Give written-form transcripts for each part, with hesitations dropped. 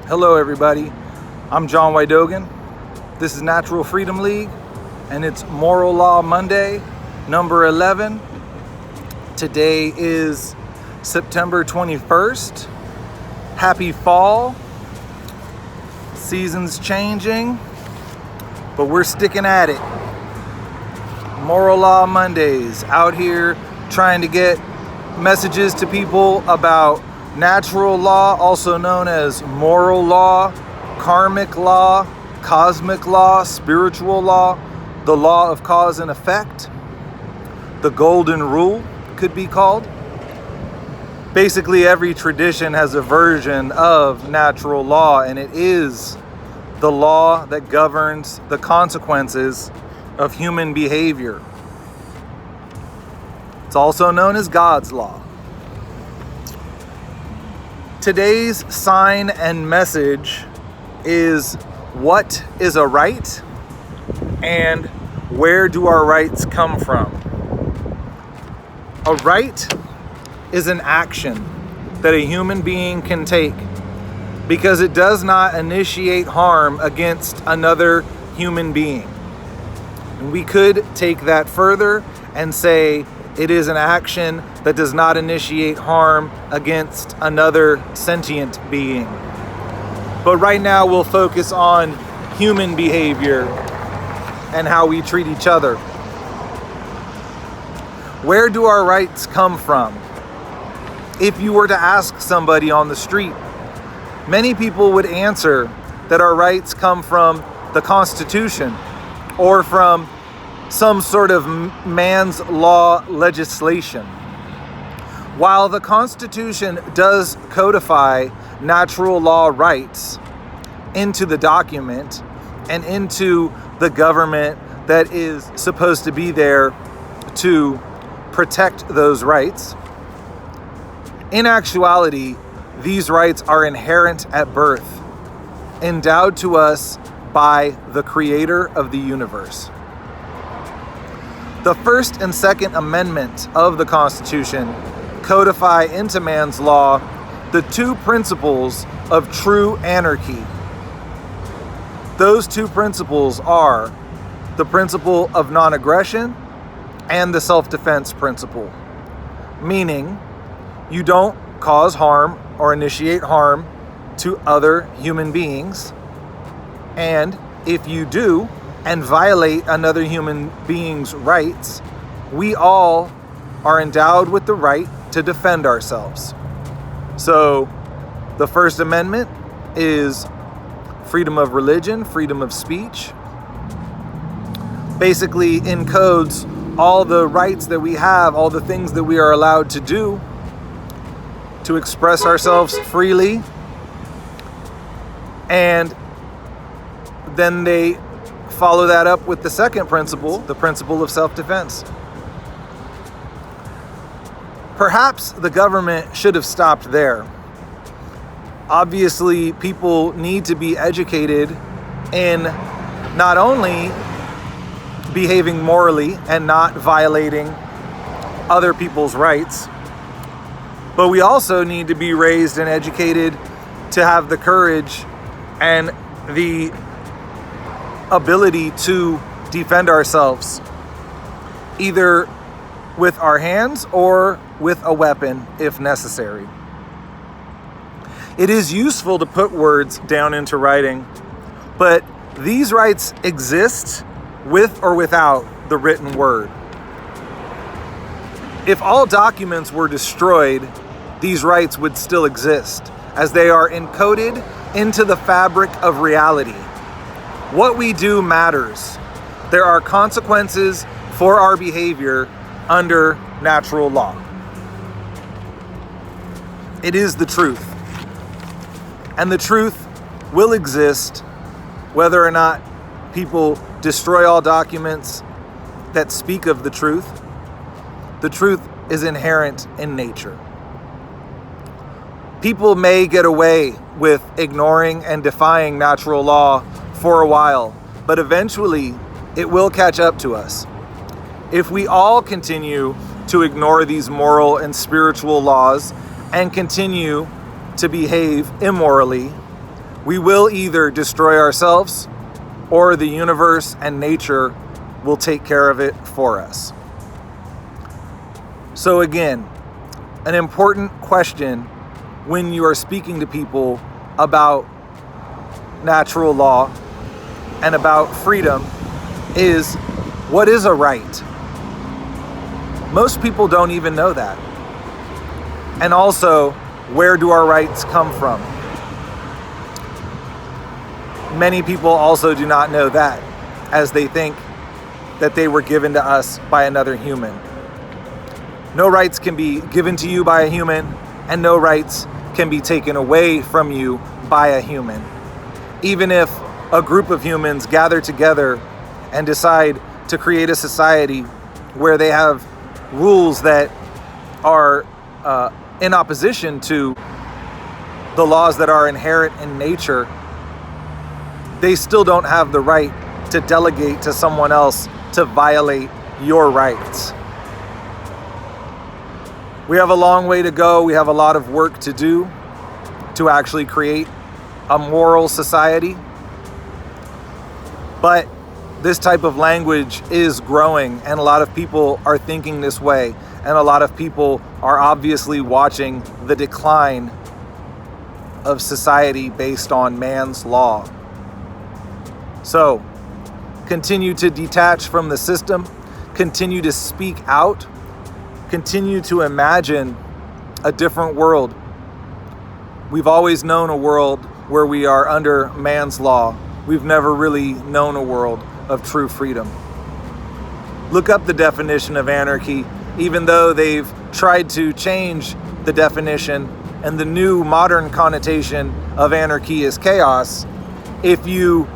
Hello everybody, I'm John Wydogan. This is Natural Freedom League and it's Moral Law Monday, number 11. Today is September 21st. Happy fall. Season's changing, but we're sticking at it. Moral Law Mondays, out here trying to get messages to people about natural law, also known as moral law, karmic law, cosmic law, spiritual law, the law of cause and effect, the golden rule could be called. Basically, every tradition has a version of natural law, and it is the law that governs the consequences of human behavior. It's also known as God's law. Today's sign and message is what is a right and where do our rights come from? A right is an action that a human being can take because it does not initiate harm against another human being. And we could take that further and say it is an action that does not initiate harm against another sentient being. But right now we'll focus on human behavior and how we treat each other. Where do our rights come from? If you were to ask somebody on the street, many people would answer that our rights come from the Constitution or from some sort of man's law legislation. While the Constitution does codify natural law rights into the document and into the government that is supposed to be there to protect those rights, in actuality, these rights are inherent at birth, endowed to us by the Creator of the universe. The First and Second Amendment of the Constitution codify into man's law the two principles of true anarchy. Those two principles are the principle of non-aggression and the self-defense principle, meaning you don't cause harm or initiate harm to other human beings, and if you do and violate another human being's rights, we all are endowed with the right to defend ourselves. So the First Amendment is freedom of religion, freedom of speech. Basically encodes all the rights that we have, all the things that we are allowed to do to express ourselves freely. And then they follow that up with the second principle, the principle of self-defense. Perhaps the government should have stopped there. Obviously, people need to be educated in not only behaving morally and not violating other people's rights, but we also need to be raised and educated to have the courage and the ability to defend ourselves, either with our hands or with a weapon if necessary. It is useful to put words down into writing, but these rights exist with or without the written word. If all documents were destroyed, these rights would still exist, as they are encoded into the fabric of reality. What we do matters. There are consequences for our behavior under natural law. It is the truth. And the truth will exist whether or not people destroy all documents that speak of the truth. The truth is inherent in nature. People may get away with ignoring and defying natural law for a while, but eventually it will catch up to us. If we all continue to ignore these moral and spiritual laws and continue to behave immorally, We will either destroy ourselves or the universe and nature will take care of it for us. So again, an important question when you are speaking to people about natural law and about freedom is, what is a right? Most people don't even know that. And also, where do our rights come from? Many people also do not know that, as they think that they were given to us by another human. No rights can be given to you by a human, and no rights can be taken away from you by a human. Even if a group of humans gather together and decide to create a society where they have rules that are in opposition to the laws that are inherent in nature, they still don't have the right to delegate to someone else to violate your rights. We have a long way to go. We have a lot of work to do to actually create a moral society. But this type of language is growing, and a lot of people are thinking this way, and a lot of people are obviously watching the decline of society based on man's law. So, continue to detach from the system, continue to speak out, continue to imagine a different world. We've always known a world where we are under man's law. We've never really known a world of true freedom. Look up the definition of anarchy, even though they've tried to change the definition, and the new modern connotation of anarchy is chaos. If you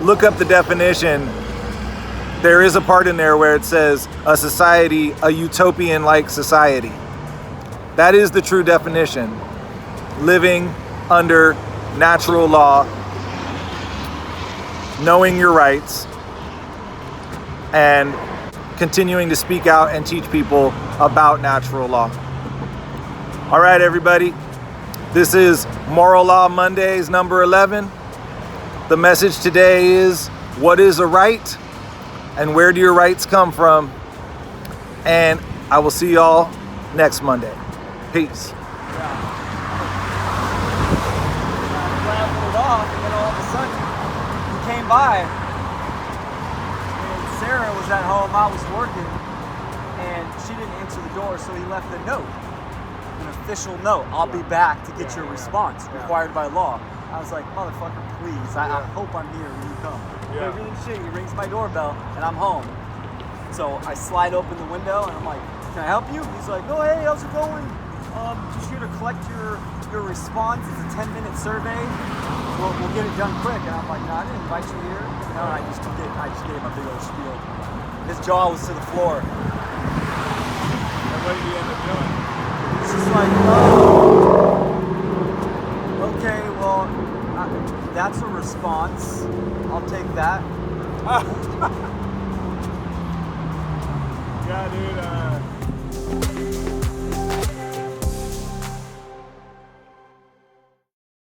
look up the definition, there is a part in there where it says a society, a utopian-like society. That is the true definition. Living under natural law, knowing your rights, and continuing to speak out and teach people about natural law. All right, everybody. This is Moral Law Mondays, number 11. The message today is, what is a right? And where do your rights come from? And I will see y'all next Monday. Peace. Raffled it off, and then all of a sudden, he came by, and Sarah was at home, I was working, and she didn't answer the door, so he left a note, an official note. I'll be back to get your response, required by law. I was like, motherfucker, please, I hope I'm here when you come. Yeah. But really shit, he rings my doorbell, and I'm home. So I slide open the window, and I'm like, can I help you? He's like, oh, hey, how's it going? Just here to collect your response. It's a 10-minute survey. We'll get it done quick. And I'm like, no, I didn't invite you here. No, I just gave him a big old spiel. His jaw was to the floor. And what did he end up doing? He's just like, oh, okay, well, that's a response. I'll take that. Yeah, dude.